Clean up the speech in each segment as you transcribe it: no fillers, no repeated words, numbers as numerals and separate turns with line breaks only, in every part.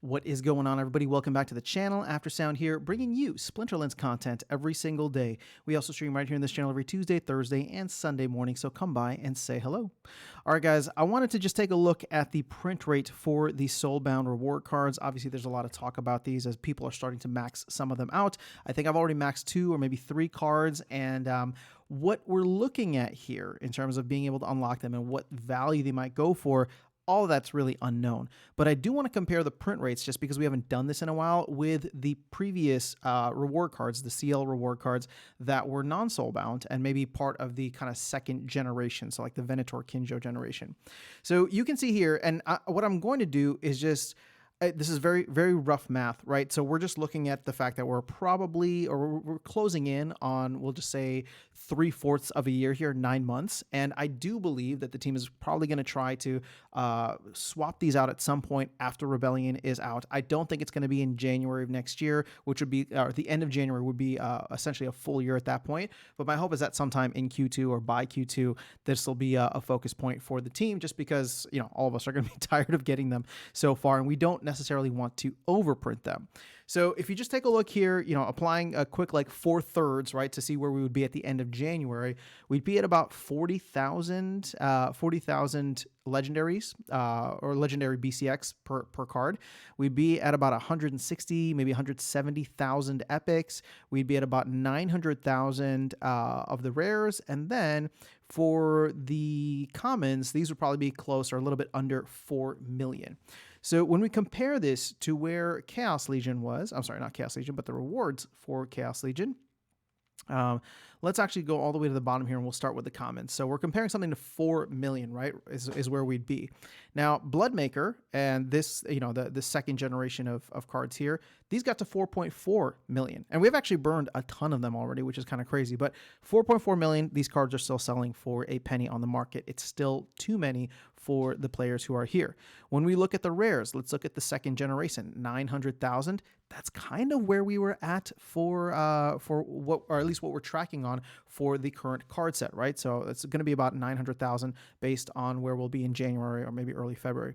What is going on, everybody? Welcome back to the channel. Aftersound here, bringing you Splinterlands content every single day. We also stream right here in this channel every Tuesday, Thursday, and Sunday morning, so come by and say hello. All right, guys, I wanted to just take a look at the print rate for the Soulbound reward cards. Obviously, there's a lot of talk about these as people are starting to max some of them out. I think I've already maxed 2 or maybe 3 cards, and what we're looking at here in terms of being able to unlock them and what value they might go for, all of that's really unknown. But I do want to compare the print rates, just because we haven't done this in a while, with the previous reward cards, the CL reward cards that were non-soulbound and maybe part of the kind of second generation, so like the Venator Kinjo generation. So you can see here, and what I'm going to do is just... this is very, very rough math, right? So we're just looking at the fact that we're probably, or we're closing in on, we'll just say 3/4 of a year here, 9 months. And I do believe that the team is probably going to try to swap these out at some point after Rebellion is out. I don't think it's going to be in January of next year, which would be, or the end of January would be essentially a full year at that point. But my hope is that sometime in Q2 or by Q2, this will be a focus point for the team, just because, you know, all of us are going to be tired of getting them so far, and we don't necessarily want to overprint them. So if you just take a look here, you know, applying a quick like 4/3, right, to see where we would be at the end of January, we'd be at about 40,000 legendaries or legendary BCX per card. We'd be at about 160, maybe 170,000 epics. We'd be at about 900,000 of the rares, and then for the commons, these would probably be close or a little bit under 4 million. So when we compare this to where Chaos Legion was, I'm sorry, not Chaos Legion, but the rewards for Chaos Legion, let's actually go all the way to the bottom here, and we'll start with the commons. So we're comparing something to 4 million, right, is where we'd be. Now, Bloodmaker and this, you know, the second generation of cards here, these got to 4.4 million. And we've actually burned a ton of them already, which is kind of crazy. But 4.4 million, these cards are still selling for a penny on the market. It's still too many for the players who are here. When we look at the rares, let's look at the second generation, 900,000. That's kind of where we were at for what, or at least what we're tracking on for the current card set, right? So it's going to be about 900,000 based on where we'll be in January or maybe early February.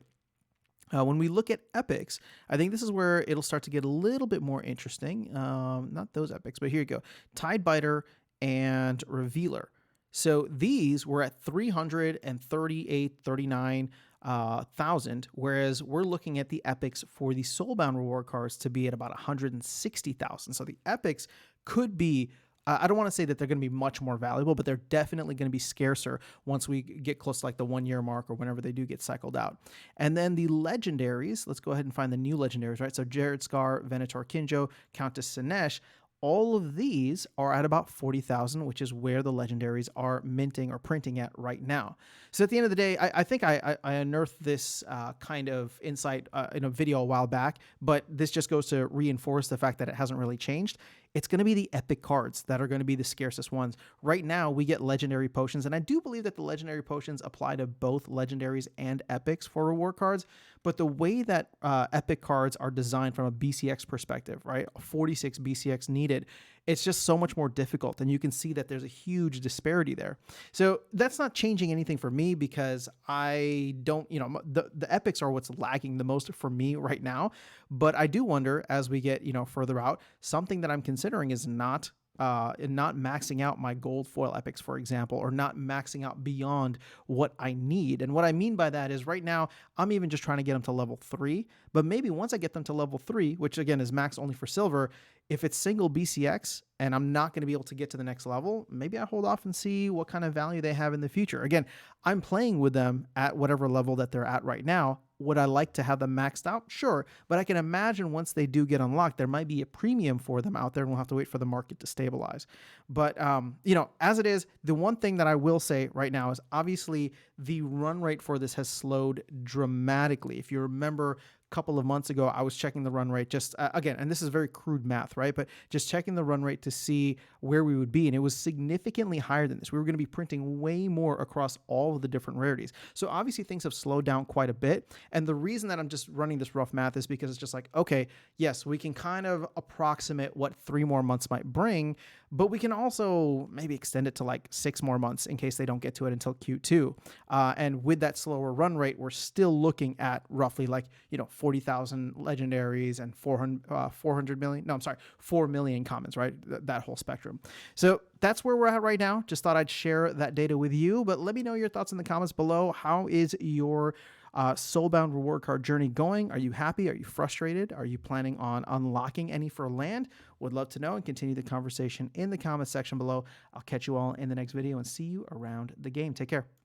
When we look at epics, I think this is where it'll start to get a little bit more interesting. Not those epics, but here you go. Tidebiter and Revealer. So these were at 338, 39,000, whereas we're looking at the epics for the Soulbound reward cards to be at about 160,000. So the epics could be, I don't want to say that they're going to be much more valuable, but they're definitely going to be scarcer once we get close to like the 1 year mark or whenever they do get cycled out. And then the legendaries, let's go ahead and find the new legendaries, right? So Jared Scar, Venator Kinjo, Countess Sinesh, all of these are at about 40,000, which is where the legendaries are minting or printing at right now. So at the end of the day, I think I unearthed this kind of insight in a video a while back, but this just goes to reinforce the fact that it hasn't really changed. It's going to be the epic cards that are going to be the scarcest ones. Right now, we get legendary potions, and I do believe that the legendary potions apply to both legendaries and epics for reward cards, but the way that epic cards are designed from a BCX perspective, right, 46 BCX needed, it's just so much more difficult, and you can see that there's a huge disparity there. So that's not changing anything for me, because I don't, you know, the epics are what's lagging the most for me right now, but I do wonder as we get, you know, further out, something that I'm considering is not maxing out my gold foil epics, for example, or not maxing out beyond what I need. And what I mean by that is right now, I'm even just trying to get them to level 3, but maybe once I get them to level 3, which again is max only for silver, if it's single BCX and I'm not going to be able to get to the next level, maybe I hold off and see what kind of value they have in the future. Again, I'm playing with them at whatever level that they're at right now. Would I like to have them maxed out? Sure. But I can imagine once they do get unlocked, there might be a premium for them out there, and we'll have to wait for the market to stabilize. But, you know, as it is, the one thing that I will say right now is obviously the run rate for this has slowed dramatically. If you remember, couple of months ago, I was checking the run rate just again, and this is very crude math, right? But just checking the run rate to see where we would be. And it was significantly higher than this. We were going to be printing way more across all of the different rarities. So obviously things have slowed down quite a bit. And the reason that I'm just running this rough math is because it's just like, okay, yes, we can kind of approximate what 3 more months might bring, but we can also maybe extend it to like 6 more months in case they don't get to it until Q2. And with that slower run rate, we're still looking at roughly like, you know, 40,000 legendaries and 400 million. No, I'm sorry, 4 million commons, right? That whole spectrum. So that's where we're at right now. Just thought I'd share that data with you, but let me know your thoughts in the comments below. How is your Soulbound reward card journey going? Are you happy? Are you frustrated? Are you planning on unlocking any for land? Would love to know, and continue the conversation in the comments section below. I'll catch you all in the next video and see you around the game. Take care.